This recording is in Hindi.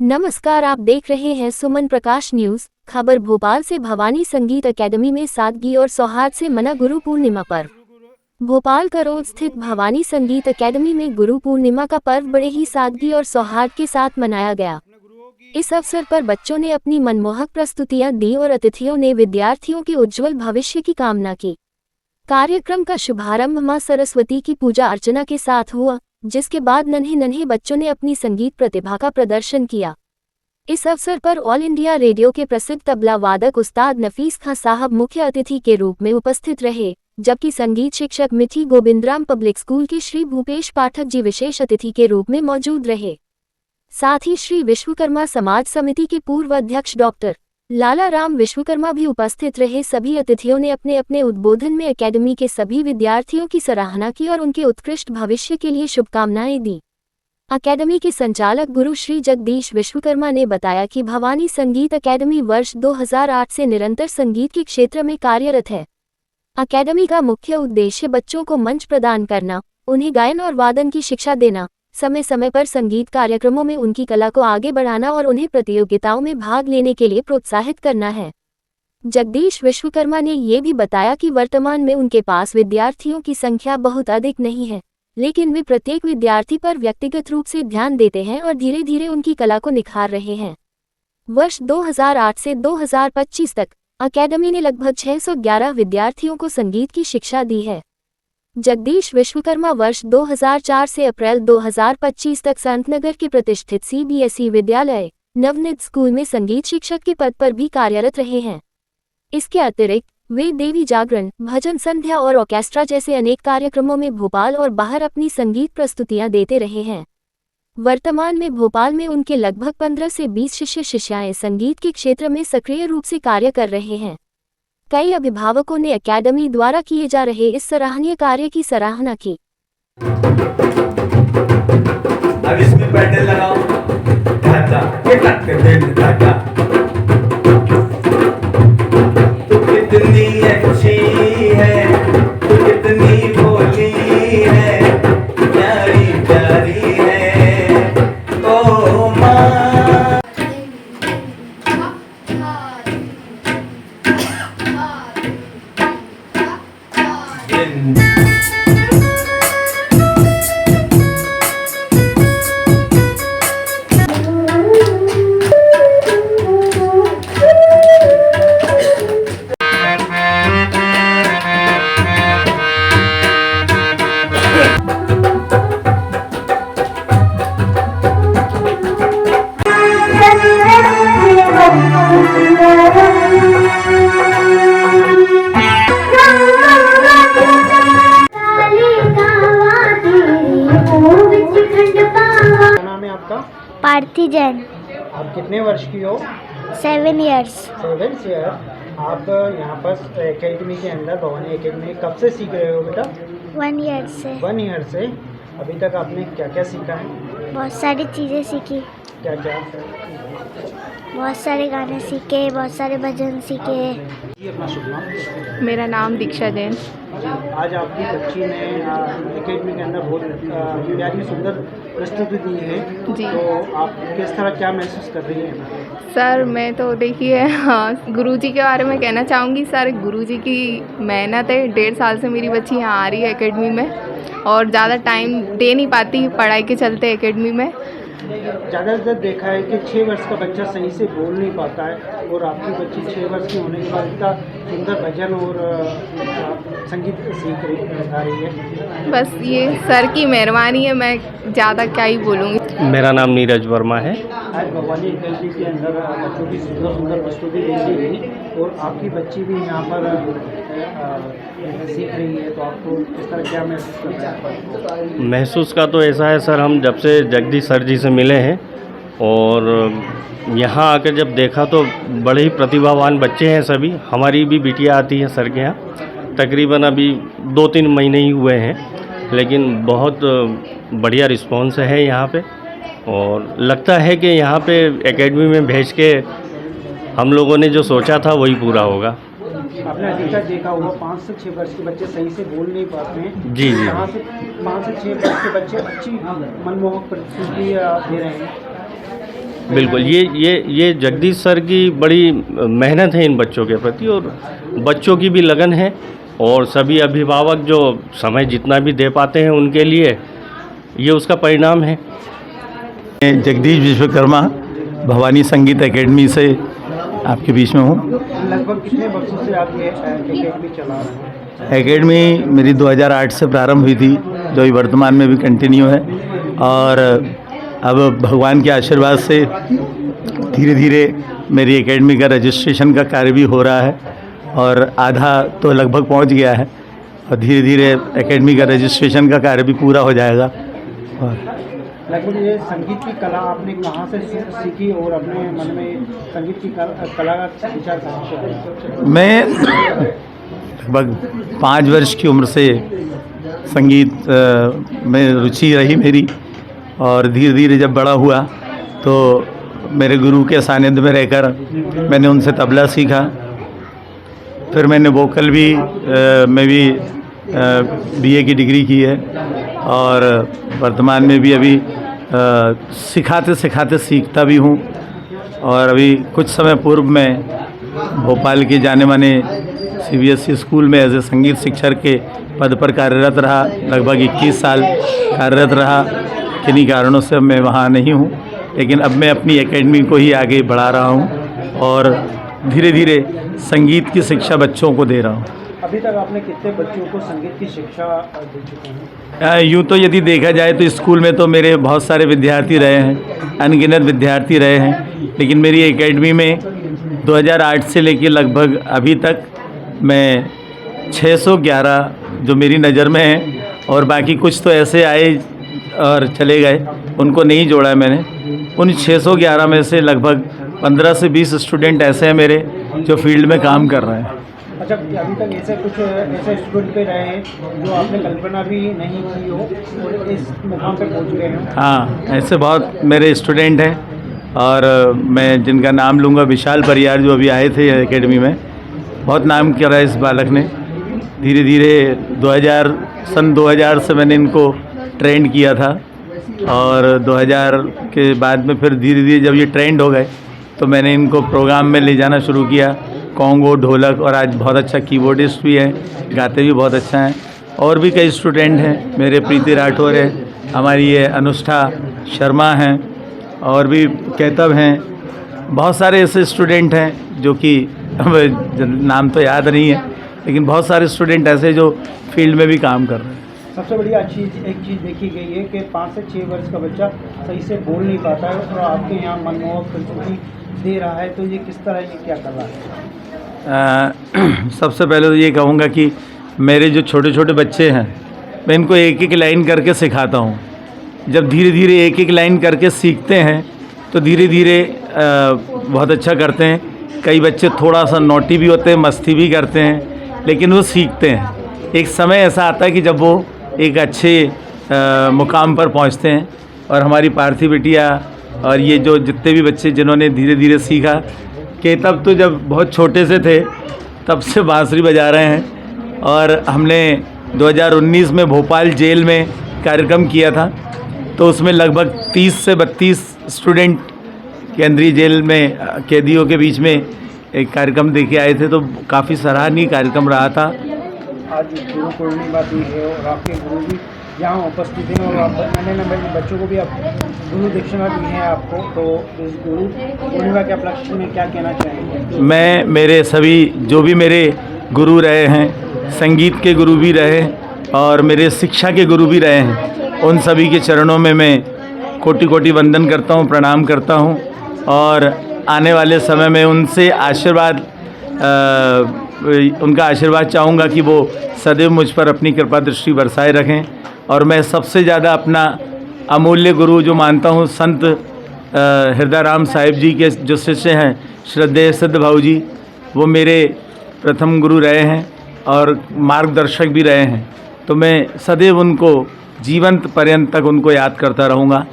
नमस्कार, आप देख रहे हैं सुमन प्रकाश न्यूज। खबर भोपाल से। भवानी संगीत अकेडमी में सादगी और सौहार्द से मना गुरु पूर्णिमा पर्व। भोपाल करोल स्थित भवानी संगीत अकेडमी में गुरु पूर्णिमा का पर्व बड़े ही सादगी और सौहार्द के साथ मनाया गया। इस अवसर पर बच्चों ने अपनी मनमोहक प्रस्तुतियां दी और अतिथियों ने विद्यार्थियों के उज्जवल भविष्य की कामना की। कार्यक्रम का शुभारंभ मां सरस्वती की पूजा अर्चना के साथ हुआ, जिसके बाद नन्हे नन्हे बच्चों ने अपनी संगीत प्रतिभा का प्रदर्शन किया। इस अवसर पर ऑल इंडिया रेडियो के प्रसिद्ध तबला वादक उस्ताद नफीस खां साहब मुख्य अतिथि के रूप में उपस्थित रहे, जबकि संगीत शिक्षक मिठी गोविंदराम पब्लिक स्कूल के श्री भूपेश पाठक जी विशेष अतिथि के रूप में मौजूद रहे। साथ ही श्री विश्वकर्मा समाज समिति के पूर्व अध्यक्ष डॉक्टर लाला राम विश्वकर्मा भी उपस्थित रहे। सभी अतिथियों ने अपने अपने उद्बोधन में अकेडमी के सभी विद्यार्थियों की सराहना की और उनके उत्कृष्ट भविष्य के लिए शुभकामनाएं दी। अकेडमी के संचालक गुरु श्री जगदीश विश्वकर्मा ने बताया कि भवानी संगीत अकेडमी वर्ष 2008 से निरंतर संगीत के क्षेत्र में कार्यरत है। अकेडमी का मुख्य उद्देश्य बच्चों को मंच प्रदान करना, उन्हें गायन और वादन की शिक्षा देना, समय समय पर संगीत कार्यक्रमों में उनकी कला को आगे बढ़ाना और उन्हें प्रतियोगिताओं में भाग लेने के लिए प्रोत्साहित करना है। जगदीश विश्वकर्मा ने ये भी बताया कि वर्तमान में उनके पास विद्यार्थियों की संख्या बहुत अधिक नहीं है, लेकिन वे प्रत्येक विद्यार्थी पर व्यक्तिगत रूप से ध्यान देते हैं और धीरे धीरे उनकी कला को निखार रहे हैं। वर्ष 2008 से 2025 तक अकेडमी ने लगभग 611 विद्यार्थियों को संगीत की शिक्षा दी है। जगदीश विश्वकर्मा वर्ष 2004 से अप्रैल 2025 तक संतनगर के प्रतिष्ठित CBSE विद्यालय नवनीत स्कूल में संगीत शिक्षक के पद पर भी कार्यरत रहे हैं। इसके अतिरिक्त वे देवी जागरण, भजन संध्या और ऑर्केस्ट्रा जैसे अनेक कार्यक्रमों में भोपाल और बाहर अपनी संगीत प्रस्तुतियां देते रहे हैं। वर्तमान में भोपाल में उनके लगभग 15 से 20 शिष्य शिष्याएं संगीत के क्षेत्र में सक्रिय रूप से कार्य कर रहे हैं। कई अभिभावकों ने अकेडमी द्वारा किए जा रहे इस सराहनीय कार्य की सराहना की। अब इसमें पैडल लगाओ, तू कितनी अच्छी है, तू कितनी भोली है, प्यारी प्यारी है ओ माँ। पार्थी जैन। आप कितने वर्ष की हो? 7 years। 7 ईयर। आप यहाँ पर एकेडमी के अंदर भवानी एकेडमी कब से सीख रहे हो बेटा? 1 year से। 1 ईयर से। अभी तक आपने क्या क्या सीखा है? बहुत सारी चीज़ें सीखी। क्या क्या? बहुत सारे गाने सीखे, बहुत सारे भजन सीखे। जी, अपना शुभ नाम? मेरा नाम दीक्षा जैन। आज आपकी बच्ची ने एकेडमी के अंदर बहुत प्यारी सुंदर प्रस्तुति दी है जी। तो आप किस तरह क्या महसूस कर रही हैं? सर मैं तो देखिए गुरुजी के बारे में कहना चाहूँगी। सर गुरुजी की मेहनत है, 1.5 साल से मेरी बच्ची यहाँ आ रही है एकेडमी में और ज़्यादा टाइम दे नहीं पाती पढ़ाई के चलते एकेडमी में। ज़्यादातर देखा है कि 6 वर्ष का बच्चा सही से बोल नहीं पाता है और आपकी बच्ची 6 वर्ष की होने के बाद इतना सुंदर भजन और संगीत सीख रही है। बस ये सर की मेहरबानी है, मैं ज़्यादा क्या ही बोलूँगी। मेरा नाम नीरज वर्मा है। आज भवानी एकेडमी के अंदर बच्चों की सुंदर सुंदर प्रस्तुति देखी गई और आपकी बच्ची भी यहाँ पर सीख रही है, तो आपको इस तरह क्या महसूस करना है? महसूस का तो ऐसा है सर, हम जब से जगदीश सर जी से मिले हैं और यहाँ आकर जब देखा तो बड़े ही प्रतिभावान बच्चे हैं सभी। हमारी भी बिटिया आती है सर के यहाँ, तकरीबन अभी 2-3 महीने ही हुए हैं, लेकिन बहुत बढ़िया रिस्पांस है यहाँ पे और लगता है कि यहाँ पे एकेडमी में भेज के हम लोगों ने जो सोचा था वही पूरा होगा। आपने अधिकतर देखा होगा 5 से 6 वर्ष के बच्चे सही से बोल नहीं पाते हैं। जी जी। यहाँ से 5 से 6 वर्ष के बच्चे अच्छी मनमोहक प्रस्तुति दे रहे हैं। बिल्कुल, ये जगदीश सर की बड़ी मेहनत है इन बच्चों के प्रति, और बच्चों की भी लगन है, और सभी अभिभावक जो समय जितना भी दे पाते हैं उनके लिए ये उसका परिणाम है। जगदीश विश्वकर्मा भवानी संगीत एकेडमी से आपके बीच में हूँ। लगभग कितने वर्षों से आप ये एकेडमी चला रहे हैं? एकेडमी मेरी 2008 से प्रारंभ हुई थी, जो अभी वर्तमान में भी कंटिन्यू है, और अब भगवान के आशीर्वाद से धीरे धीरे मेरी एकेडमी का रजिस्ट्रेशन का कार्य भी हो रहा है, और आधा तो लगभग पहुंच गया है, और धीरे धीरे एकेडमी का रजिस्ट्रेशन का कार्य भी पूरा हो जाएगा। और लगभग ये संगीत की कला आपने कहाँ से सीखी और अपने मन में संगीत की कला का विचार कहाँ से आया? मैं लगभग 5 वर्ष की उम्र से संगीत में रुचि रही मेरी, और धीरे धीरे जब बड़ा हुआ तो मेरे गुरु के सानिध्य में रहकर मैंने उनसे तबला सीखा। फिर मैंने वोकल भी में भी बीए की डिग्री की है, और वर्तमान में भी अभी सिखाते सिखाते सीखता भी हूँ। और अभी कुछ समय पूर्व मैं भोपाल के जाने माने CBSE स्कूल में एज ए संगीत शिक्षक के पद पर कार्यरत रहा। लगभग 21 साल कार्यरत रहा। किन्हीं कारणों से मैं वहाँ नहीं हूँ, लेकिन अब मैं अपनी एकेडमी को ही आगे बढ़ा रहा हूँ और धीरे धीरे संगीत की शिक्षा बच्चों को दे रहा हूँ। अभी तक आपने कितने बच्चों को संगीत की शिक्षा दे चुके हैं? यूँ तो यदि देखा जाए तो स्कूल में तो मेरे बहुत सारे विद्यार्थी रहे हैं, अनगिनत विद्यार्थी रहे हैं, लेकिन मेरी एकेडमी में 2008 से लेकर लगभग अभी तक मैं 611 जो मेरी नज़र में है, और बाकी कुछ तो ऐसे आए और चले गए, उनको नहीं जोड़ा है मैंने। उन 611 में से लगभग 15 से 20 स्टूडेंट ऐसे हैं मेरे जो फील्ड में काम कर रहे हैं। अच्छा, अभी तक ऐसे स्टूडेंट पे रहे हैं जो आपने कल्पना भी नहीं की हो और इस मुकाम पे पहुंच गए हैं? हाँ, ऐसे बहुत मेरे स्टूडेंट हैं, और मैं जिनका नाम लूँगा, विशाल परियार जो अभी आए थे एकेडमी में, बहुत नाम किया है इस बालक ने। धीरे धीरे सन 2000 से मैंने इनको ट्रेंड किया था, और 2000 के बाद में फिर धीरे धीरे जब ये ट्रेंड हो गए तो मैंने इनको प्रोग्राम में ले जाना शुरू किया, कॉन्गो, ढोलक, और आज बहुत अच्छा कीबोर्डिस्ट भी हैं, गाते भी बहुत अच्छा हैं। और भी कई स्टूडेंट हैं मेरे, प्रीति राठौर है, हमारी ये अनुष्ठा शर्मा हैं, और भी कैतव हैं। बहुत सारे ऐसे स्टूडेंट हैं जो कि नाम तो याद नहीं है, लेकिन बहुत सारे स्टूडेंट ऐसे जो फील्ड में भी काम कर रहे हैं। सबसे बढ़िया एक चीज़ देखी गई है कि 5 से 6 वर्ष का बच्चा सही से बोल नहीं पाता है और आपके यहाँ मनमोहक प्रस्तुति दे रहा है, तो ये किस तरह, ये क्या कर रहा है? सबसे पहले तो ये कहूँगा कि मेरे जो छोटे छोटे बच्चे हैं, मैं इनको एक एक लाइन करके सिखाता हूँ। जब धीरे धीरे एक एक लाइन करके सीखते हैं तो धीरे धीरे बहुत अच्छा करते हैं। कई बच्चे थोड़ा सा नोटी भी होते हैं, मस्ती भी करते हैं, लेकिन वो सीखते हैं। एक समय ऐसा आता है कि जब वो एक अच्छे मुकाम पर पहुंचते हैं। और हमारी पार्थी बिटिया और ये जो जितने भी बच्चे जिन्होंने धीरे धीरे सीखा, कि तब तो जब बहुत छोटे से थे तब से बांसुरी बजा रहे हैं। और हमने 2019 में भोपाल जेल में कार्यक्रम किया था, तो उसमें लगभग 30 से 32 स्टूडेंट केंद्रीय जेल में कैदियों के बीच में एक कार्यक्रम देखे आए थे, तो काफ़ी सराहनीय कार्यक्रम रहा था। आज गुरु पूर्णिमा भी है और आपके गुरु भी यहाँ उपस्थित हैं, और आप नए बच्चों को भी आप गुरु दक्षिणा दी है आपको, तो इस गुरु पूर्णिमा के उपलक्ष्य में क्या कहना चाहेंगे? मैं मेरे सभी जो भी मेरे गुरु रहे हैं, संगीत के गुरु भी रहे और मेरे शिक्षा के गुरु भी रहे हैं, उन सभी के चरणों में मैं कोटि कोटि वंदन करता हूँ, प्रणाम करता हूँ। और आने वाले समय में उनसे उनका आशीर्वाद चाहूँगा कि वो सदैव मुझ पर अपनी कृपा दृष्टि बरसाए रखें। और मैं सबसे ज़्यादा अपना अमूल्य गुरु जो मानता हूँ, संत हृदय राम साहिब जी के जो शिष्य हैं, श्रद्धेय सिद्ध भाऊ जी, वो मेरे प्रथम गुरु रहे हैं और मार्गदर्शक भी रहे हैं। तो मैं सदैव उनको जीवंत पर्यंत तक उनको याद करता रहूँगा।